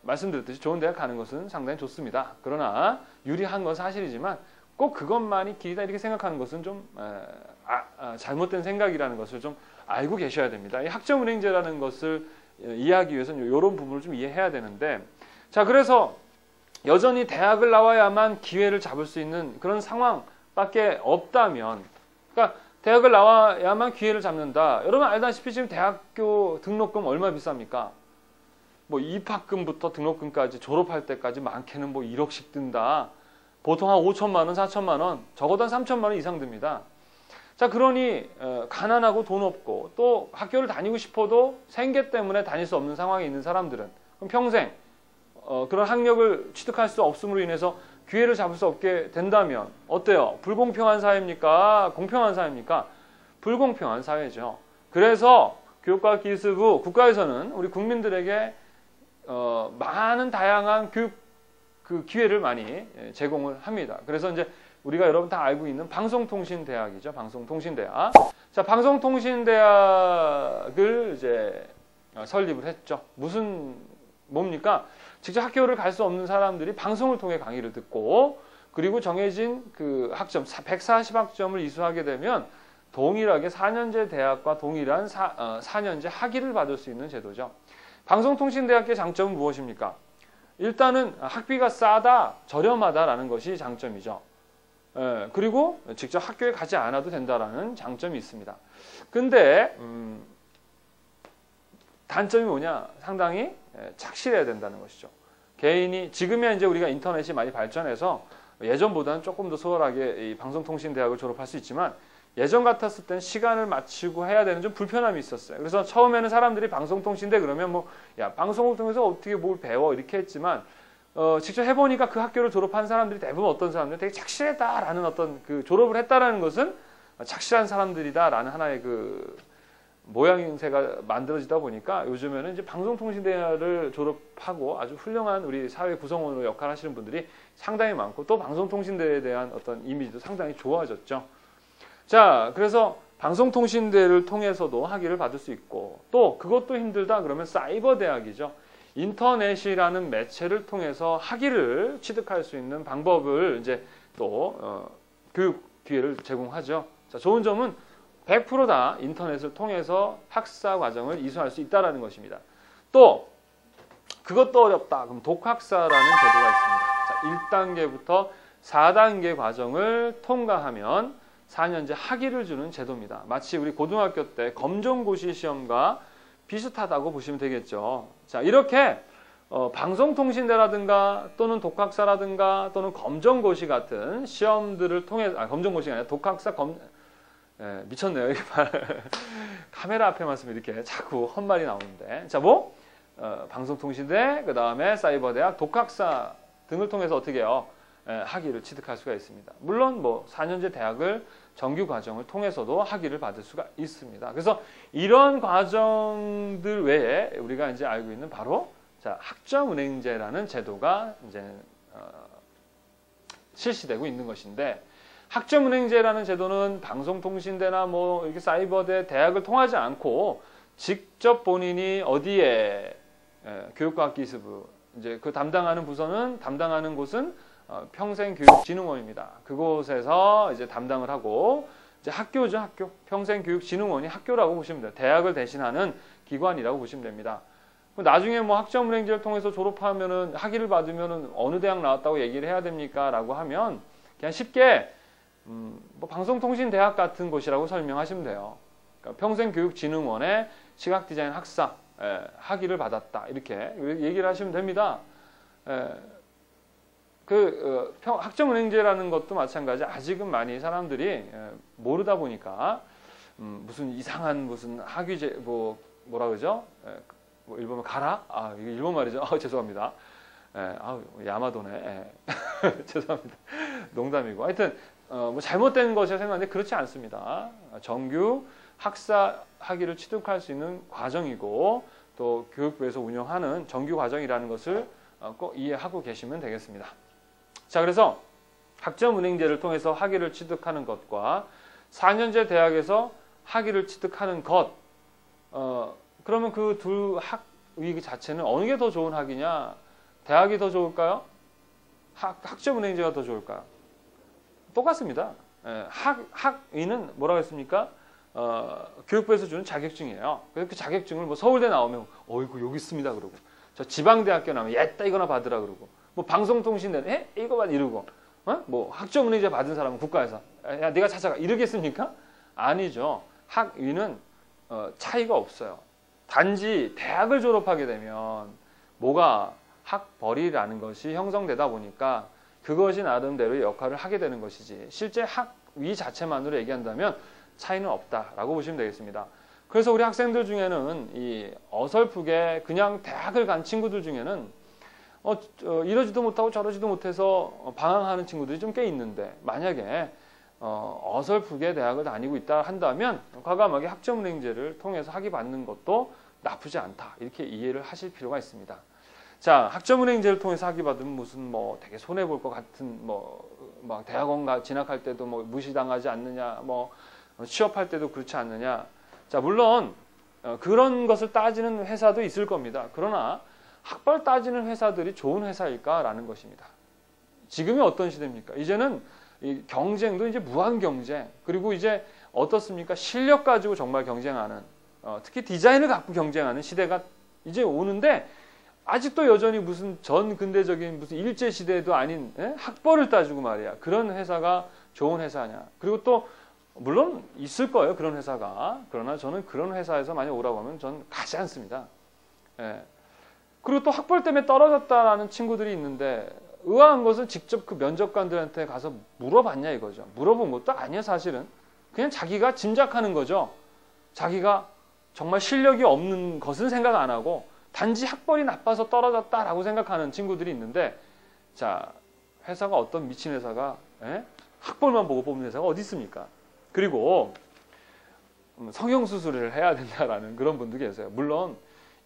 말씀드렸듯이 좋은 대학 가는 것은 상당히 좋습니다. 그러나 유리한 건 사실이지만 꼭 그것만이 길이다 이렇게 생각하는 것은 좀 잘못된 생각이라는 것을 좀 알고 계셔야 됩니다. 이 학점은행제라는 것을 이해하기 위해서는 이런 부분을 좀 이해해야 되는데, 자, 그래서 여전히 대학을 나와야만 기회를 잡을 수 있는 그런 상황밖에 없다면, 그러니까 대학을 나와야만 기회를 잡는다. 여러분 알다시피 지금 대학교 등록금 얼마 비쌉니까? 뭐 입학금부터 등록금까지 졸업할 때까지 많게는 뭐 1억씩 든다. 보통 한 5천만 원, 4천만 원, 적어도 한 3천만 원 이상 듭니다. 자, 그러니 가난하고 돈 없고 또 학교를 다니고 싶어도 생계 때문에 다닐 수 없는 상황에 있는 사람들은 그럼 평생 그런 학력을 취득할 수 없음으로 인해서 기회를 잡을 수 없게 된다면 어때요? 불공평한 사회입니까? 공평한 사회입니까? 불공평한 사회죠. 그래서 교육과학기술부 국가에서는 우리 국민들에게 많은 다양한 교육 그 기회를 많이 제공을 합니다. 그래서 이제 우리가 여러분 다 알고 있는 방송통신대학이죠. 방송통신대학. 자, 방송통신대학을 이제 설립을 했죠. 뭡니까? 직접 학교를 갈 수 없는 사람들이 방송을 통해 강의를 듣고 그리고 정해진 그 학점 140학점을 이수하게 되면 동일하게 4년제 대학과 동일한 4년제 학위를 받을 수 있는 제도죠. 방송통신대학의 장점은 무엇입니까? 일단은 학비가 싸다, 저렴하다라는 것이 장점이죠. 그리고 직접 학교에 가지 않아도 된다라는 장점이 있습니다. 근데 단점이 뭐냐? 상당히 착실해야 된다는 것이죠. 개인이 지금이야 이제 우리가 인터넷이 많이 발전해서 예전보다는 조금 더 수월하게 이 방송통신대학을 졸업할 수 있지만 예전 같았을 땐 시간을 맞추고 해야 되는 좀 불편함이 있었어요. 그래서 처음에는 사람들이 방송통신대 그러면 뭐 야 방송을 통해서 어떻게 뭘 배워 이렇게 했지만 직접 해보니까 그 학교를 졸업한 사람들이 대부분 어떤 사람들은 되게 착실했다라는 어떤 그 졸업을 했다라는 것은 착실한 사람들이다라는 하나의 그 모양새가 만들어지다 보니까 요즘에는 이제 방송통신대를 졸업하고 아주 훌륭한 우리 사회 구성원으로 역할을 하시는 분들이 상당히 많고 또 방송통신대에 대한 어떤 이미지도 상당히 좋아졌죠. 자, 그래서 방송통신대를 통해서도 학위를 받을 수 있고 또 그것도 힘들다 그러면 사이버 대학이죠. 인터넷이라는 매체를 통해서 학위를 취득할 수 있는 방법을 이제 또 교육 기회를 제공하죠. 자, 좋은 점은 100% 다 인터넷을 통해서 학사 과정을 이수할 수 있다는 것입니다. 또 그것도 어렵다. 그럼 독학사라는 제도가 있습니다. 자, 1단계부터 4단계 과정을 통과하면 4년제 학위를 주는 제도입니다. 마치 우리 고등학교 때 검정고시 시험과 비슷하다고 보시면 되겠죠. 자, 이렇게 방송통신대라든가 또는 독학사라든가 또는 검정고시 같은 시험들을 통해 검정고시가 아니라 독학사 미쳤네요. 이렇게 카메라 앞에만 쓰면 이렇게 자꾸 헛말이 나오는데. 자, 방송통신대, 그 다음에 사이버대학, 독학사 등을 통해서 어떻게 해요? 학위를 취득할 수가 있습니다. 물론 4년제 대학을 정규 과정을 통해서도 학위를 받을 수가 있습니다. 그래서 이런 과정들 외에 우리가 이제 알고 있는 바로 학점은행제라는 제도가 이제 실시되고 있는 것인데, 학점은행제라는 제도는 방송통신대나 이렇게 사이버대, 대학을 통하지 않고 직접 본인이 어디에 교육과학기술부 이제 그 담당하는 곳은 평생교육진흥원입니다. 그곳에서 이제 담당을 하고 이제 학교죠, 학교. 평생교육진흥원이 학교라고 보시면 돼요. 대학을 대신하는 기관이라고 보시면 됩니다. 나중에 학점은행제를 통해서 졸업하면은 학위를 받으면은 어느 대학 나왔다고 얘기를 해야 됩니까? 라고 하면 그냥 쉽게 방송통신대학 같은 곳이라고 설명하시면 돼요. 그러니까 평생교육진흥원의 시각디자인 학사 학위를 받았다 이렇게 얘기를 하시면 됩니다. 학점은행제라는 것도 마찬가지. 아직은 많이 사람들이 모르다 보니까 무슨 이상한 무슨 학위제 뭐라 그러죠? 일본말 가라? 이게 일본 말이죠. 죄송합니다. 야마도네. 죄송합니다. 농담이고. 하여튼 잘못된 것이라 생각하는데 그렇지 않습니다. 정규 학사 학위를 취득할 수 있는 과정이고 또 교육부에서 운영하는 정규 과정이라는 것을 꼭 이해하고 계시면 되겠습니다. 자, 그래서 학점은행제를 통해서 학위를 취득하는 것과 4년제 대학에서 학위를 취득하는 것, 그러면 그 두 학위 자체는 어느 게 더 좋은 학위냐? 대학이 더 좋을까요? 학점은행제가 더 좋을까요? 똑같습니다. 예, 학위는 뭐라고 했습니까? 교육부에서 주는 자격증이에요. 그래서 그 자격증을 뭐 서울대 나오면 어이구 여기 있습니다 그러고, 저 지방대학교 나오면 얘따 이거나 받으라 그러고, 뭐 방송통신대 이거 받 이러고, 뭐 학점은행제 받은 사람은 국가에서 야 네가 찾아가 이러겠습니까? 아니죠. 학위는 차이가 없어요. 단지 대학을 졸업하게 되면 뭐가 학벌이라는 것이 형성되다 보니까 그것이 나름대로의 역할을 하게 되는 것이지, 실제 학위 자체만으로 얘기한다면 차이는 없다라고 보시면 되겠습니다. 그래서 우리 학생들 중에는 이 어설프게 그냥 대학을 간 친구들 중에는 이러지도 못하고 저러지도 못해서 방황하는 친구들이 좀 꽤 있는데, 만약에 어설프게 대학을 다니고 있다 한다면 과감하게 학점은행제를 통해서 학위 받는 것도 나쁘지 않다, 이렇게 이해를 하실 필요가 있습니다. 자, 학점은행제를 통해서 학위 받으면 무슨 뭐 되게 손해 볼 것 같은 막 대학원 진학할 때도 뭐 무시당하지 않느냐, 뭐 취업할 때도 그렇지 않느냐. 자, 물론 그런 것을 따지는 회사도 있을 겁니다. 그러나 학벌 따지는 회사들이 좋은 회사일까라는 것입니다. 지금이 어떤 시대입니까? 이제는 이 경쟁도 이제 무한 경쟁, 그리고 이제 어떻습니까? 실력 가지고 정말 경쟁하는, 특히 디자인을 갖고 경쟁하는 시대가 이제 오는데, 아직도 여전히 무슨 전 근대적인 무슨 일제 시대도 아닌 학벌을 따지고 말이야, 그런 회사가 좋은 회사냐. 그리고 또 물론 있을 거예요, 그런 회사가. 그러나 저는 그런 회사에서 만약 오라고 하면 전 가지 않습니다. 예. 그리고 또 학벌 때문에 떨어졌다라는 친구들이 있는데, 의아한 것은 직접 그 면접관들한테 가서 물어봤냐 이거죠. 물어본 것도 아니에요, 사실은. 그냥 자기가 짐작하는 거죠. 자기가 정말 실력이 없는 것은 생각 안 하고 단지 학벌이 나빠서 떨어졌다라고 생각하는 친구들이 있는데, 자, 회사가 어떤 미친 회사가 학벌만 보고 뽑는 회사가 어디 있습니까? 그리고 성형수술을 해야 된다라는 그런 분도 계세요. 물론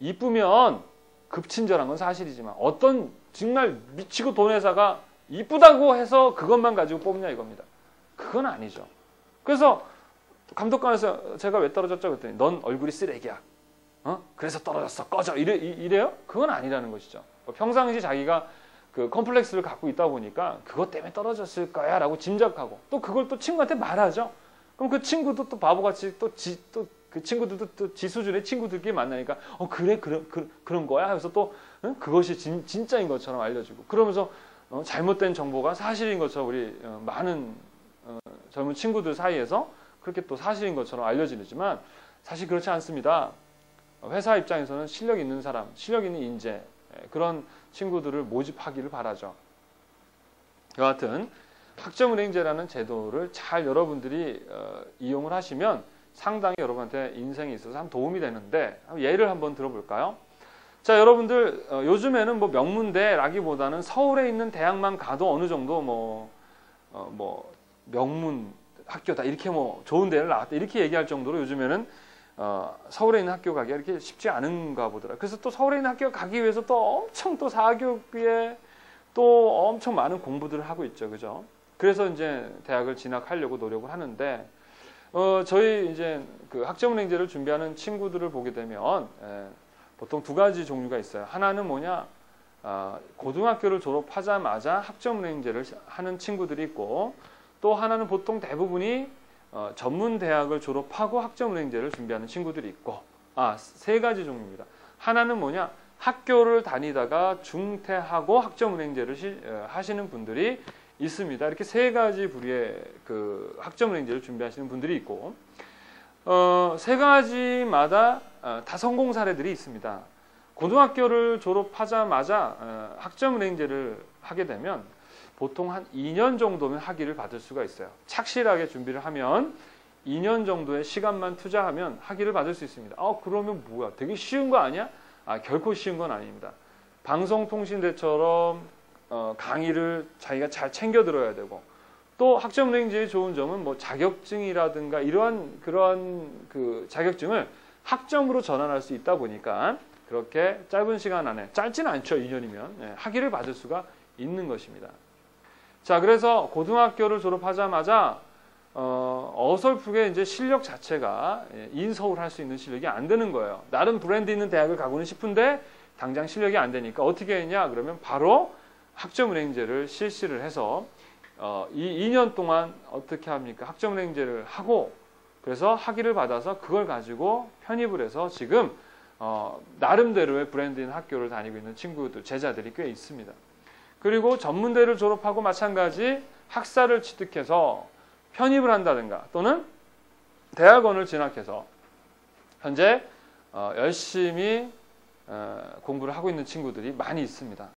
이쁘면 급친절한 건 사실이지만, 어떤 정말 미치고 돈 회사가 이쁘다고 해서 그것만 가지고 뽑냐 이겁니다. 그건 아니죠. 그래서 감독관에서 제가 왜 떨어졌죠? 그랬더니 넌 얼굴이 쓰레기야. 그래서 떨어졌어. 꺼져. 이래요? 그건 아니라는 것이죠. 평상시 자기가 그 컴플렉스를 갖고 있다 보니까 그것 때문에 떨어졌을 거야 라고 짐작하고, 또 그걸 또 친구한테 말하죠. 그럼 그 친구도 또 바보같이 또 그 친구들도 또 지 수준의 친구들끼리 만나니까 그래 그런 거야 하면서 또 그것이 진짜인 것처럼 알려주고, 그러면서 잘못된 정보가 사실인 것처럼 우리 많은 젊은 친구들 사이에서 그렇게 또 사실인 것처럼 알려지지만, 사실 그렇지 않습니다. 회사 입장에서는 실력 있는 사람, 실력 있는 인재, 그런 친구들을 모집하기를 바라죠. 여하튼 학점은행제라는 제도를 잘 여러분들이 이용을 하시면 상당히 여러분한테 인생에 있어서 한 도움이 되는데, 예를 한번 들어볼까요? 자, 여러분들 요즘에는 뭐 명문대라기보다는 서울에 있는 대학만 가도 어느 정도 뭐 명문 학교다, 이렇게 뭐 좋은 데를 나왔다, 이렇게 얘기할 정도로 요즘에는 서울에 있는 학교 가기가 이렇게 쉽지 않은가 보더라. 그래서 또 서울에 있는 학교 가기 위해서 또 엄청 또 사교육비에 또 엄청 많은 공부들을 하고 있죠, 그죠? 그래서 이제 대학을 진학하려고 노력을 하는데, 저희 이제 그 학점은행제를 준비하는 친구들을 보게 되면 보통 두 가지 종류가 있어요. 하나는 뭐냐, 고등학교를 졸업하자마자 학점은행제를 하는 친구들이 있고, 또 하나는 보통 대부분이 전문 대학을 졸업하고 학점은행제를 준비하는 친구들이 있고, 세 가지 종류입니다. 하나는 뭐냐, 학교를 다니다가 중퇴하고 학점은행제를 하시는 분들이 있습니다. 이렇게 세 가지 부류의 그 학점은행제를 준비하시는 분들이 있고, 세 가지마다 다 성공 사례들이 있습니다. 고등학교를 졸업하자마자 학점은행제를 하게 되면 보통 한 2년 정도면 학위를 받을 수가 있어요. 착실하게 준비를 하면 2년 정도의 시간만 투자하면 학위를 받을 수 있습니다. 그러면 뭐야? 되게 쉬운 거 아니야? 결코 쉬운 건 아닙니다. 방송통신대처럼 강의를 자기가 잘 챙겨 들어야 되고, 또 학점은행제의 좋은 점은 뭐 자격증이라든가 그러한 그 자격증을 학점으로 전환할 수 있다 보니까 그렇게 짧은 시간 안에, 짧지는 않죠, 2년이면 학위를 받을 수가 있는 것입니다. 자, 그래서 고등학교를 졸업하자마자 어설프게 이제 실력 자체가 인서울 할 수 있는 실력이 안 되는 거예요. 나름 브랜드 있는 대학을 가고는 싶은데 당장 실력이 안 되니까 어떻게 했냐 그러면 바로 학점은행제를 실시를 해서 이 2년 동안 어떻게 합니까? 학점은행제를 하고 그래서 학위를 받아서 그걸 가지고 편입을 해서 지금 나름대로의 브랜드인 학교를 다니고 있는 친구들, 제자들이 꽤 있습니다. 그리고 전문대를 졸업하고 마찬가지 학사를 취득해서 편입을 한다든가 또는 대학원을 진학해서 현재 열심히 공부를 하고 있는 친구들이 많이 있습니다.